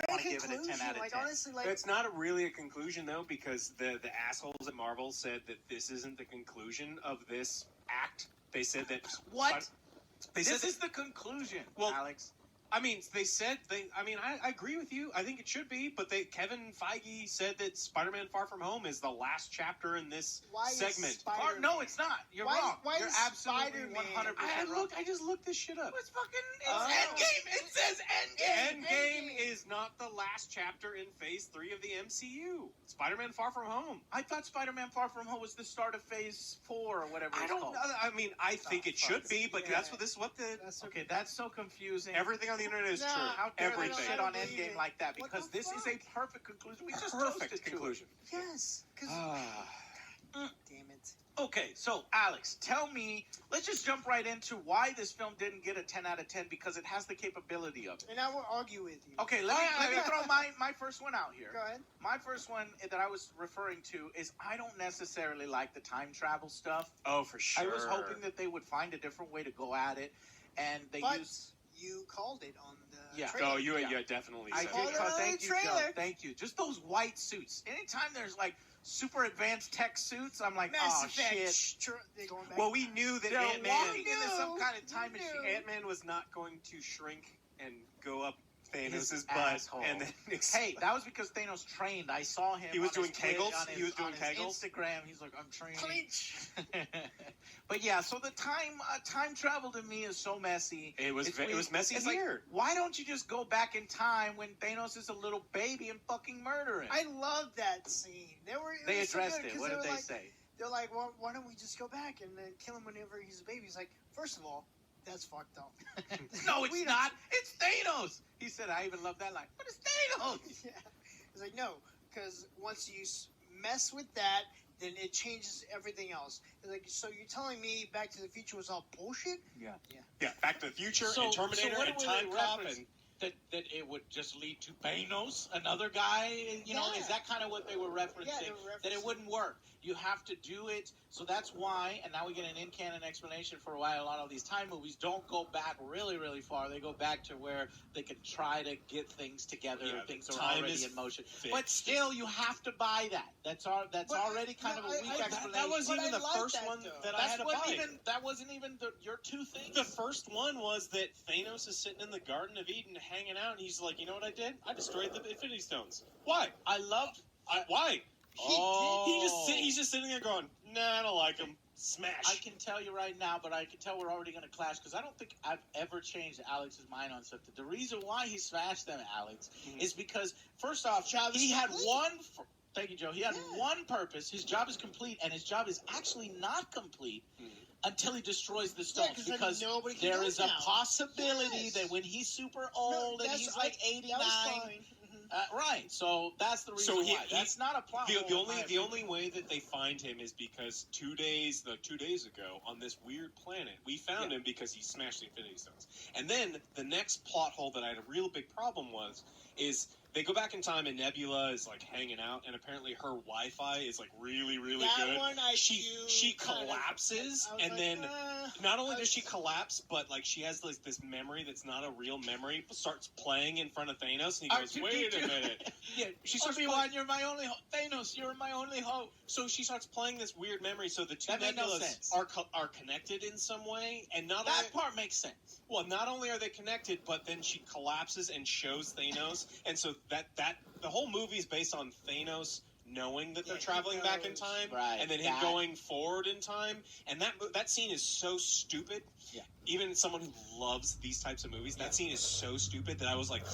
want to give it a 10 out of 10. Like, honestly, like... It's not really a conclusion, though, because the assholes at Marvel said that this isn't the conclusion of this act. They said that... What? This is the conclusion, Alex. I mean, they said I agree with you. I think it should be, but Kevin Feige said that Spider-Man: Far From Home is the last chapter in this segment. No, it's not. You're wrong. You're absolutely 100% wrong. I just looked this shit up. It's Endgame. It says Endgame. Endgame is not the last chapter in Phase 3 of the MCU. Spider-Man: Far From Home. I thought Spider-Man: Far From Home was the start of Phase 4 or whatever it's called. I mean, I think it should be, but that's what Okay, that's so confusing. Everything on the internet is true. How dare they Everything. shit on Endgame like that? Because this is a perfect conclusion. We just Perfect conclusion. Yes. Damn it. Okay, so Alex, tell me, let's just jump right into why this film didn't get a 10 out of 10, because it has the capability of it. And I will argue with you. Okay, let me throw my first one out here. Go ahead. My first one that I was referring to is I don't necessarily like the time travel stuff. Oh, for sure. I was hoping that they would find a different way to go at it, and they use... You called it on the trailer. Oh, you definitely said I did. that. Thank you, Joe. Thank you. Just those white suits. Anytime there's like super advanced tech suits, I'm like, shit. Well, we knew that they're Ant-Man... walking into some kind of time machine. Ant-Man was not going to shrink and go up Thanos' butt and then hey, that was because Thanos trained. I saw him. He was doing kegels. He was doing kegels. Instagram. He's like, I'm training. But yeah, so the time travel to me is so messy. It was messy here. Like, why don't you just go back in time when Thanos is a little baby and fucking murder him? I love that scene. They addressed it. What did they say? They're like, well, why don't we just go back and then kill him whenever he's a baby? He's like, first of all, that's fucked up. No, it's not. It's Thanos. He said, I even love that line. But it's Thanos. Yeah. He's like, no, because once you mess with that, then it changes everything else. He's like, so you're telling me Back to the Future was all bullshit? Yeah, Back to the Future and Terminator and Time Cop and... That it would just lead to Thanos, another guy, you know, is that kind of what they were referencing? Yeah, that it wouldn't work. You have to do it, so that's why, and now we get an in-canon explanation for why a lot of these time movies don't go back really, really far. They go back to where they can try to get things together, things are already in motion. Fixed. But still, you have to buy that. That's already kind of a weak explanation. That wasn't even the first one that I had to buy. That wasn't even your two things. The first one was that Thanos is sitting in the Garden of Eden hanging out, and he's like, you know what I did? I destroyed the Infinity Stones. Why? Why? He's just sitting there going, nah, I don't like him. Smash. I can tell you right now, but I can tell we're already going to clash, because I don't think I've ever changed Alex's mind on something. The reason why he smashed them, Alex, is because, first off, he had one... Thank you, Joe. He had one purpose. His job is complete, and his job is actually not complete until he destroys the stones, because there is a possibility that when he's super old and he's like 89... right, so that's the reason why. That's not a plot. The only way that they find him is because 2 days ago on this weird planet, we found him because he smashed the Infinity Stones. And then the next plot hole that I had a real big problem is they go back in time and Nebula is like hanging out, and apparently her Wi-Fi is like really, really good. She collapses, and then not only does she collapse, but like she has this memory that's not a real memory, starts playing in front of Thanos, and he goes, "Wait a minute." She starts Obi-Wan, you're my only hope. Thanos, you're my only hope. So she starts playing this weird memory. So the two Nebulas are connected in some way, and that part makes sense. Well, not only are they connected, but then she collapses and shows Thanos, and so that the whole movie is based on Thanos knowing that they're traveling back in time, and then him going forward in time, and that scene is so stupid. Yeah. Even someone who loves these types of movies, that scene is so stupid that I was like,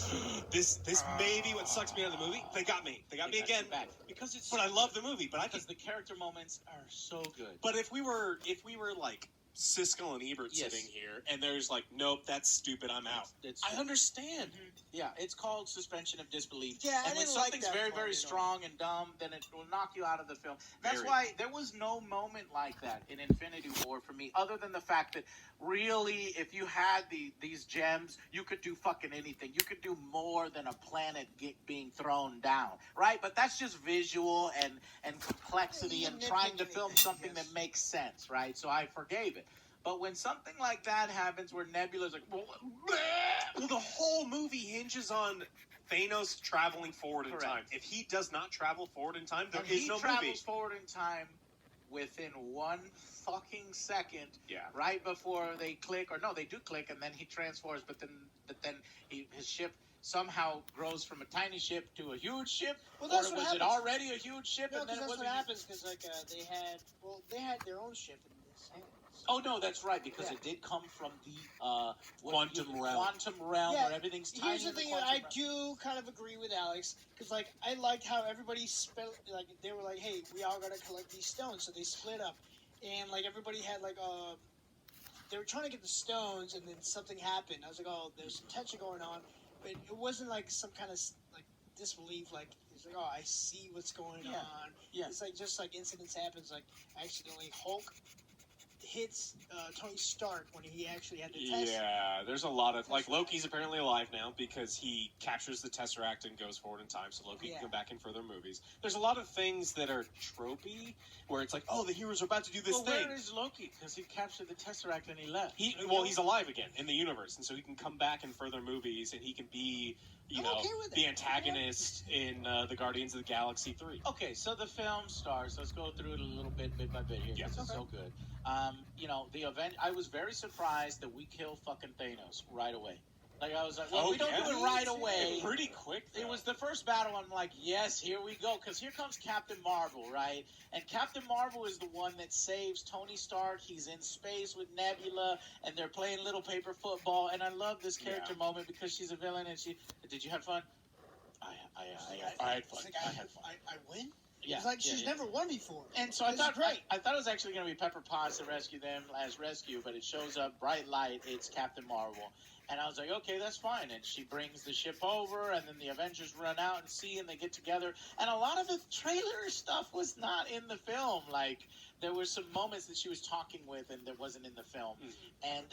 this may be what sucks me out of the movie. They got me again because it's. But I love the movie. Because the character moments are so good. But if we were like Siskel and Ebert sitting here, and there's like, nope, that's stupid, I'm out. I understand. Yeah, it's called suspension of disbelief. Yeah, and when something's very, very strong and dumb, then it will knock you out of the film. That's why there was no moment like that in Infinity War for me, other than the fact that really, if you had these gems, you could do fucking anything. You could do more than a planet being thrown down, right? But that's just visual and complexity and trying to film something that makes sense, right? So I forgave it. But when something like that happens where Nebula's like, well, the whole movie hinges on Thanos traveling forward in Correct. time. If he does not travel forward in time, there And is he no travels movie. forward in time within 1 fucking second, Yeah. right before they click, or no, they do click, and then he transforms. But then his ship somehow grows from a tiny ship to a huge ship. Well, that's or what was it happens. already a huge ship? No, and then because it that's was what a happens. Because they had their own ship in this hand. Oh no, that's right, because Yeah. it did come from the Quantum realm. Quantum realm, Yeah, where everything's tiny. Here's the in thing: quantum I realm. do kind of agree with Alex because, like, I liked how everybody split. Like, they were like, "Hey, we all gotta collect these stones," so they split up, and like everybody had like they were trying to get the stones, and then something happened. I was like, "Oh, there's some tension going on," but it wasn't like some kind of like disbelief. Like, it's like, "Oh, I see what's going Yeah. on." Yeah. It's like just like incidents happens. Like accidentally Hulk hits Tony Stark when he actually had the test. Yeah, there's a lot of like Loki's apparently alive now because he captures the Tesseract and goes forward in time, so Loki Yeah. can come back in further movies. There's a lot of things that are tropey where it's like, oh, the heroes are about to do this Well, thing. where is Loki? Because he captured the Tesseract and he left. He's alive again in the universe, and so he can come back in further movies, and he can be, I'm okay with the it. antagonist in the Guardians of the Galaxy 3. Okay, so the film stars. Let's go through it a little bit by bit here, because Yeah. it's so good. The event. I was very surprised that we killed fucking Thanos right away. Like, I was like, well, we don't do it right away. Pretty quick, though. It was the first battle. I'm like, yes, here we go. Because here comes Captain Marvel, right? And Captain Marvel is the one that saves Tony Stark. He's in space with Nebula, and they're playing little paper football. And I love this character moment because she's a villain. And she, did you have fun? I had fun. It's like, I had fun. I win. Yeah, It's like yeah, she's yeah. never won before. And so I This is thought great. I thought it was actually going to be Pepper Potts to rescue them as rescue, but it shows up bright light. It's Captain Marvel, and I was like, okay, that's fine. And she brings the ship over, and then the Avengers run out and see, and they get together. And a lot of the trailer stuff was not in the film. Like, there were some moments that she was talking with, and that wasn't in the film. And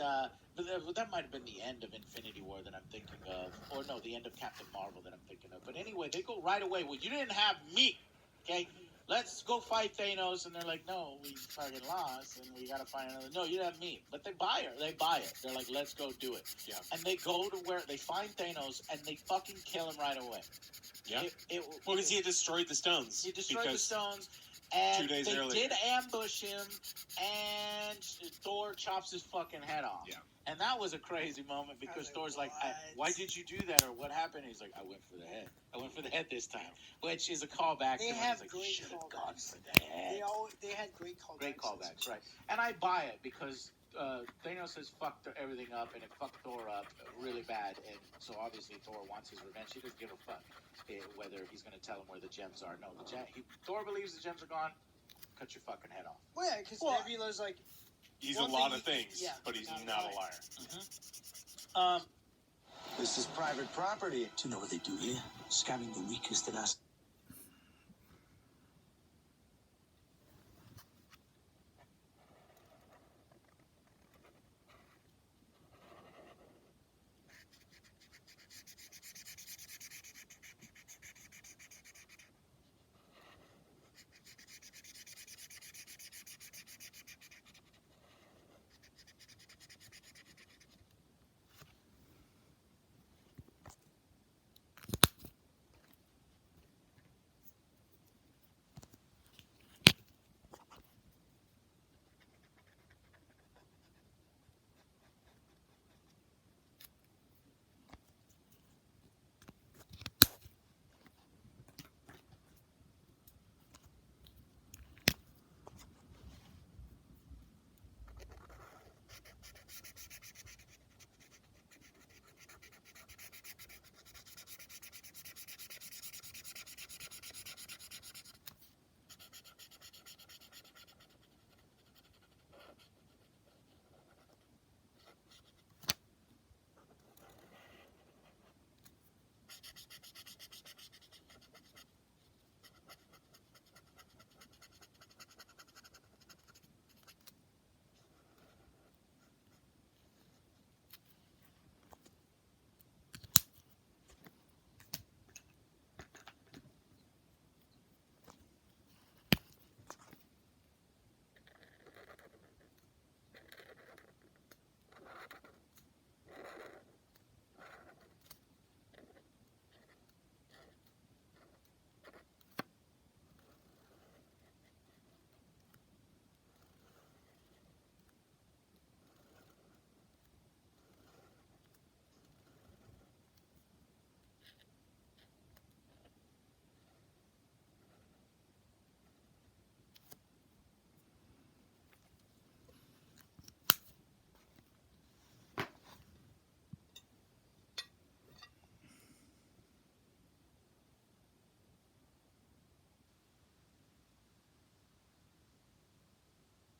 but that might have been the end of Infinity War that I'm thinking of, or no, the end of Captain Marvel that I'm thinking of. But anyway, they go right away. Well, you didn't have me, okay? Let's go fight Thanos. And they're like, no, we fucking lost, and we gotta find another. No, you didn't have me. But they buy her. They buy it. They're like, let's go do it. Yeah. And they go to where they find Thanos, and they fucking kill him right away. Yeah. Well, because he had destroyed the stones. He destroyed the because stones. And 2 days they earlier. did ambush him, and Thor chops his fucking head off. Yeah. And that was a crazy moment because like, Thor's like, what? why did you do that, or what happened? He's like, I went for the head. I went for the head this time, which is a callback. They to when have he's like, great should have gone callbacks. for the head. They had great callbacks. Great callbacks, right? And I buy it because Thanos has fucked everything up, and it fucked Thor up really bad. And so obviously Thor wants his revenge. He doesn't give a fuck whether he's going to tell him where the gems are. No, Thor believes the gems are gone. Cut your fucking head off. Well, yeah, because Well, Nebula's like, He's one a lot thing of things, yeah, but he's not a not liar. a liar. This is private property. Do you know what they do here? Scamming the weakest in us.